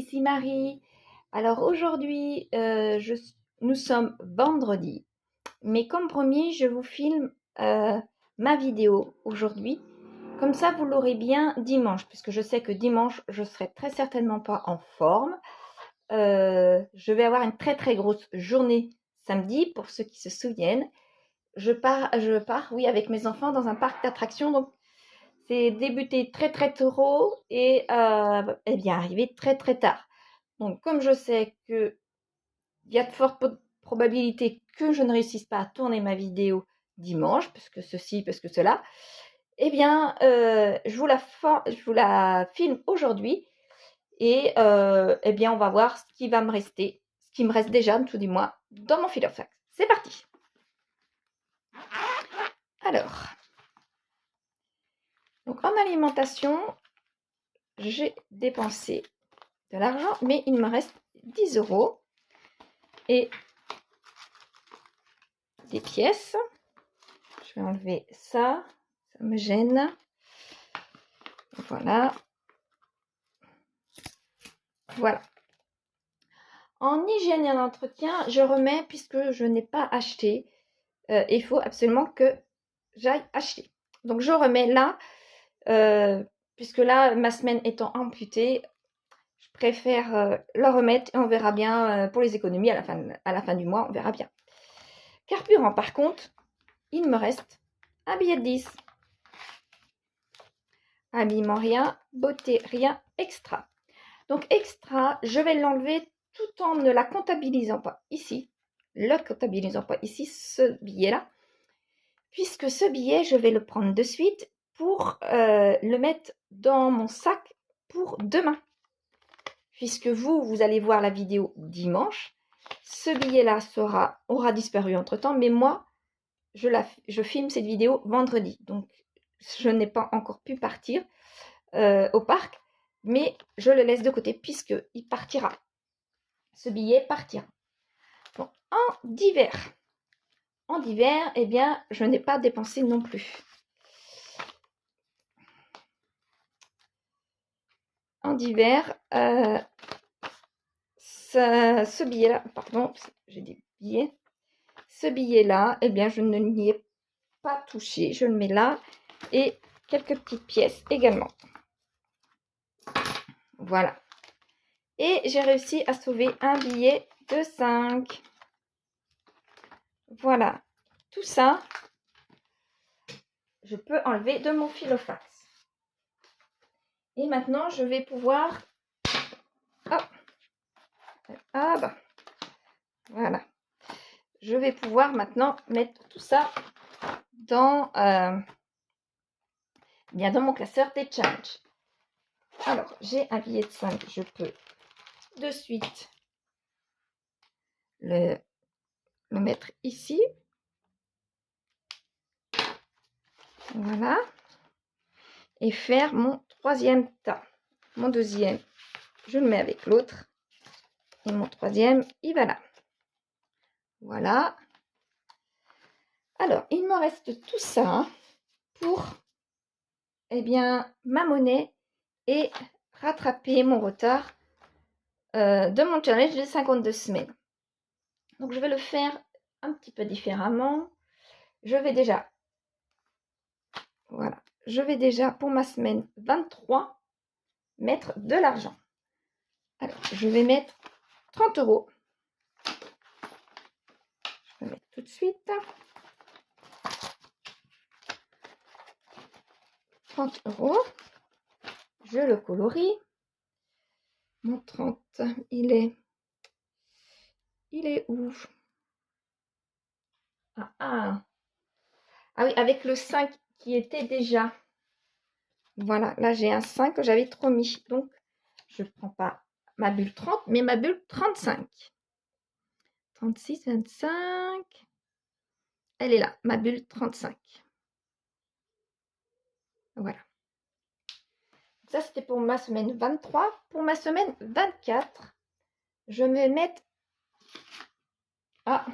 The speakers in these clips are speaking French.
ici Marie. Alors aujourd'hui, nous sommes vendredi, mais comme promis, je vous filme ma vidéo aujourd'hui. Comme ça, vous l'aurez bien dimanche, puisque je sais que dimanche, je serai très certainement pas en forme. Je vais avoir une très grosse journée samedi, pour ceux qui se souviennent. Je pars, oui, avec mes enfants dans un parc d'attractions, donc c'est débuté très tôt et bien arrivé très tard. Donc comme je sais qu'il y a de fortes probabilités que je ne réussisse pas à tourner ma vidéo dimanche, parce que ceci, parce que cela, eh bien je vous la filme aujourd'hui et eh bien on va voir ce qui va me rester, ce qui me reste déjà tout du moins dans mon filofax. C'est parti. Alors, donc en alimentation, j'ai dépensé de l'argent, mais il me reste 10 € et des pièces. Je vais enlever ça, ça me gêne. Voilà. Voilà. En hygiène et en entretien, je remets puisque je n'ai pas acheté. Il faut absolument que j'aille acheter. Donc je remets là, puisque là, ma semaine étant amputée, je préfère la remettre et on verra bien pour les économies à la fin du mois, on verra bien. Carburant, par contre, il me reste un billet de 10. Habillement rien, beauté rien, extra. Donc extra, je vais l'enlever tout en ne la comptabilisant pas ici. Ce billet-là. Puisque ce billet, je vais le prendre de suite pour le mettre dans mon sac pour demain. Puisque vous allez voir la vidéo dimanche. Ce billet-là aura disparu entre-temps, mais moi, je filme cette vidéo vendredi. Donc, je n'ai pas encore pu partir au parc, mais je le laisse de côté puisqu'il partira. Ce billet partira. Bon, en d'hiver, eh bien, je n'ai pas dépensé non plus. En d'hiver, ce billet-là, pardon, j'ai des billets. Ce billet-là, eh bien, je ne n'y ai pas touché. Je le mets là et quelques petites pièces également. Voilà. Et j'ai réussi à sauver un billet de 5. Voilà. Tout ça, je peux enlever de mon filofax. Et maintenant, je vais pouvoir... Voilà. Je vais pouvoir maintenant mettre tout ça dans mon classeur des challenges. Alors, j'ai un billet de 5. Je peux de suite le mettre ici. Voilà. Et faire mon troisième tas. Mon deuxième, je le mets avec l'autre. Et mon troisième, il va là. Voilà. Alors, il me reste tout ça pour, eh bien, ma monnaie et rattraper mon retard de mon challenge de 52 semaines. Donc, je vais le faire un petit peu différemment. Je vais déjà, voilà, pour ma semaine 23 mettre de l'argent. Alors, je vais mettre 30 €. Je vais mettre tout de suite. 30 €. Je le colorie. Mon 30, il est où? Ah oui, avec le 5 qui était déjà. Voilà, là j'ai un 5 que j'avais trop mis. Donc, je ne prends pas ma bulle 30, mais ma bulle 35. 36, 25. Elle est là, ma bulle 35. Voilà. Ça, c'était pour ma semaine 23. Pour ma semaine 24, je vais mettre... Ah,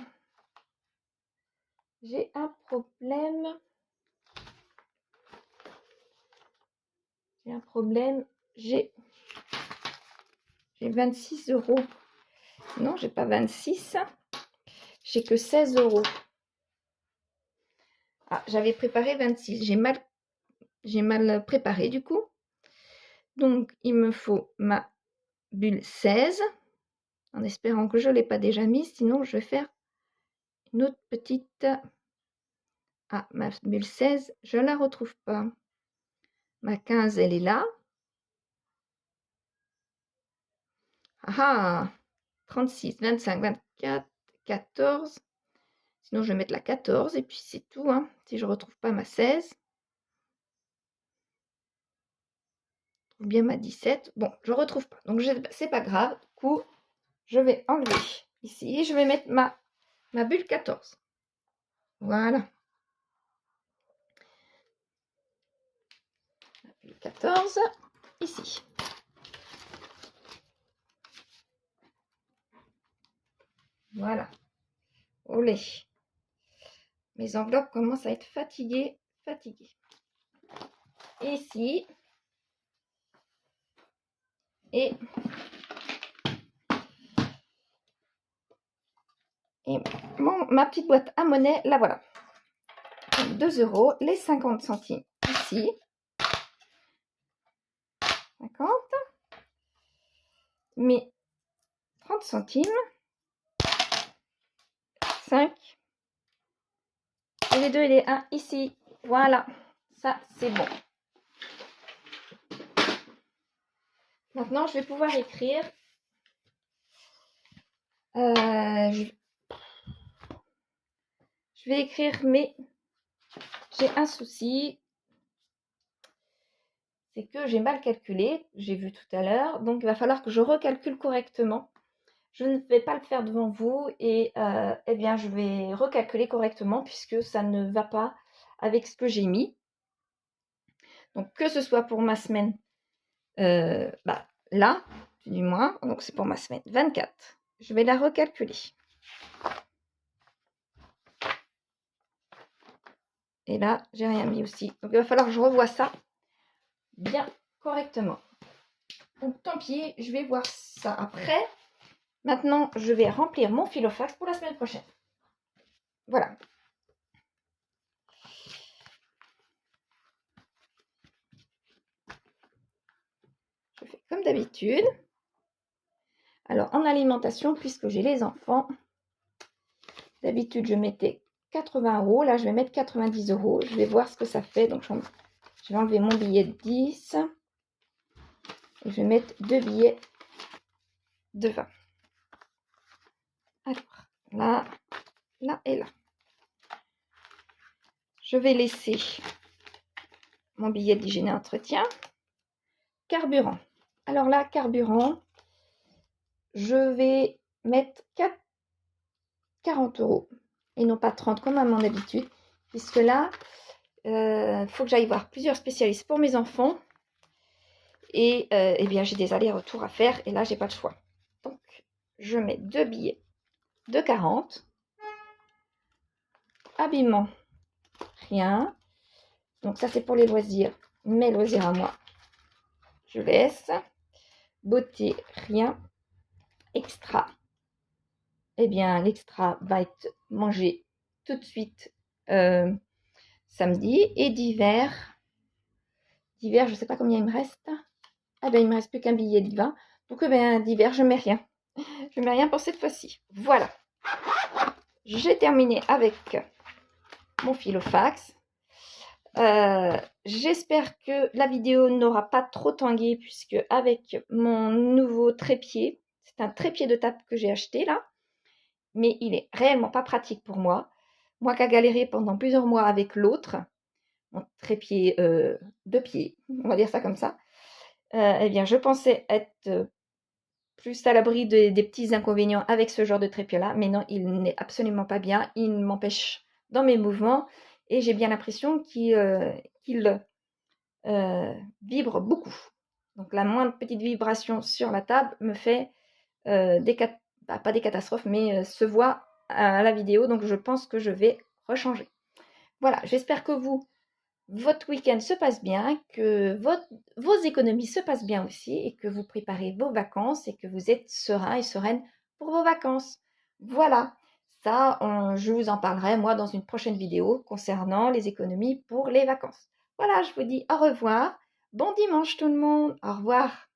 j'ai un problème. J'ai J'ai 26 €. Non, j'ai pas 26. J'ai que 16 €. Ah, j'avais préparé 26. J'ai mal préparé du coup. Donc, il me faut ma bulle 16. En espérant que je ne l'ai pas déjà mise. Sinon, je vais faire une autre petite... Ah, ma bulle 16, je ne la retrouve pas. Ma 15, elle est là. Ah, 36, 25, 24, 14. Sinon, je vais mettre la 14 et puis c'est tout. Hein, si je ne retrouve pas ma 16. Je trouve bien ma 17. Bon, je ne retrouve pas. Donc, c'est pas grave. Du coup, je vais enlever ici et je vais mettre ma bulle 14. Voilà. Ma bulle 14, ici. Voilà. Olé. Mes enveloppes commencent à être fatiguées. Ici. Et ma petite boîte à monnaie, la voilà. 2 €, les 50 centimes ici. 50. Mes 30 centimes. 5. Et les 2 et les 1 ici. Voilà. Ça, c'est bon. Maintenant, je vais pouvoir écrire. Je vais écrire, mais j'ai un souci. C'est que j'ai mal calculé. J'ai vu tout à l'heure. Donc, il va falloir que je recalcule correctement. Je ne vais pas le faire devant vous et eh bien, je vais recalculer correctement puisque ça ne va pas avec ce que j'ai mis. Donc, que ce soit pour ma semaine, là, du moins, donc c'est pour ma semaine 24. Je vais la recalculer. Et là, j'ai rien mis aussi. Donc, il va falloir que je revoie ça bien correctement. Donc, tant pis, je vais voir ça après. Maintenant, je vais remplir mon filofax pour la semaine prochaine. Voilà. Je fais comme d'habitude. Alors, en alimentation, puisque j'ai les enfants, d'habitude, je mettais 80 €. Là, je vais mettre 90 €. Je vais voir ce que ça fait. Donc, je vais enlever mon billet de 10. Et je vais mettre 2 billets de 20. Alors, là, là et là. Je vais laisser mon billet d'hygiène et entretien. Carburant. Alors là, carburant, je vais mettre 40 € et non pas 30 comme à mon habitude, puisque là, faut que j'aille voir plusieurs spécialistes pour mes enfants et eh bien j'ai des allers-retours à faire et là j'ai pas le choix. Donc je mets 2 billets de 40. Habillement, rien. Donc ça c'est pour les loisirs, mes loisirs à moi. Je laisse. Beauté, rien. Extra. Eh bien, l'extra va être mangé tout de suite samedi. Et d'hiver, je ne sais pas combien il me reste. Ah ben, il me reste plus qu'un billet de 20. Donc, d'hiver, je mets rien. Je mets rien pour cette fois-ci. Voilà. J'ai terminé avec mon filofax. J'espère que la vidéo n'aura pas trop tangué puisque avec mon nouveau trépied, c'est un trépied de table que j'ai acheté là, mais il est réellement pas pratique pour moi. Moi qui a galéré pendant plusieurs mois avec l'autre, mon trépied de pied, on va dire ça comme ça, eh bien je pensais être plus à l'abri des petits inconvénients avec ce genre de trépied-là, mais non, il n'est absolument pas bien, il m'empêche dans mes mouvements et j'ai bien l'impression qu'il vibre beaucoup. Donc la moindre petite vibration sur la table me fait pas des catastrophes, mais se voit à la vidéo, donc je pense que je vais rechanger. Voilà, j'espère que vous, votre week-end se passe bien, que vos économies se passent bien aussi et que vous préparez vos vacances et que vous êtes serein et sereine pour vos vacances. Voilà, ça, je vous en parlerai moi dans une prochaine vidéo concernant les économies pour les vacances. Voilà, je vous dis au revoir. Bon dimanche tout le monde. Au revoir.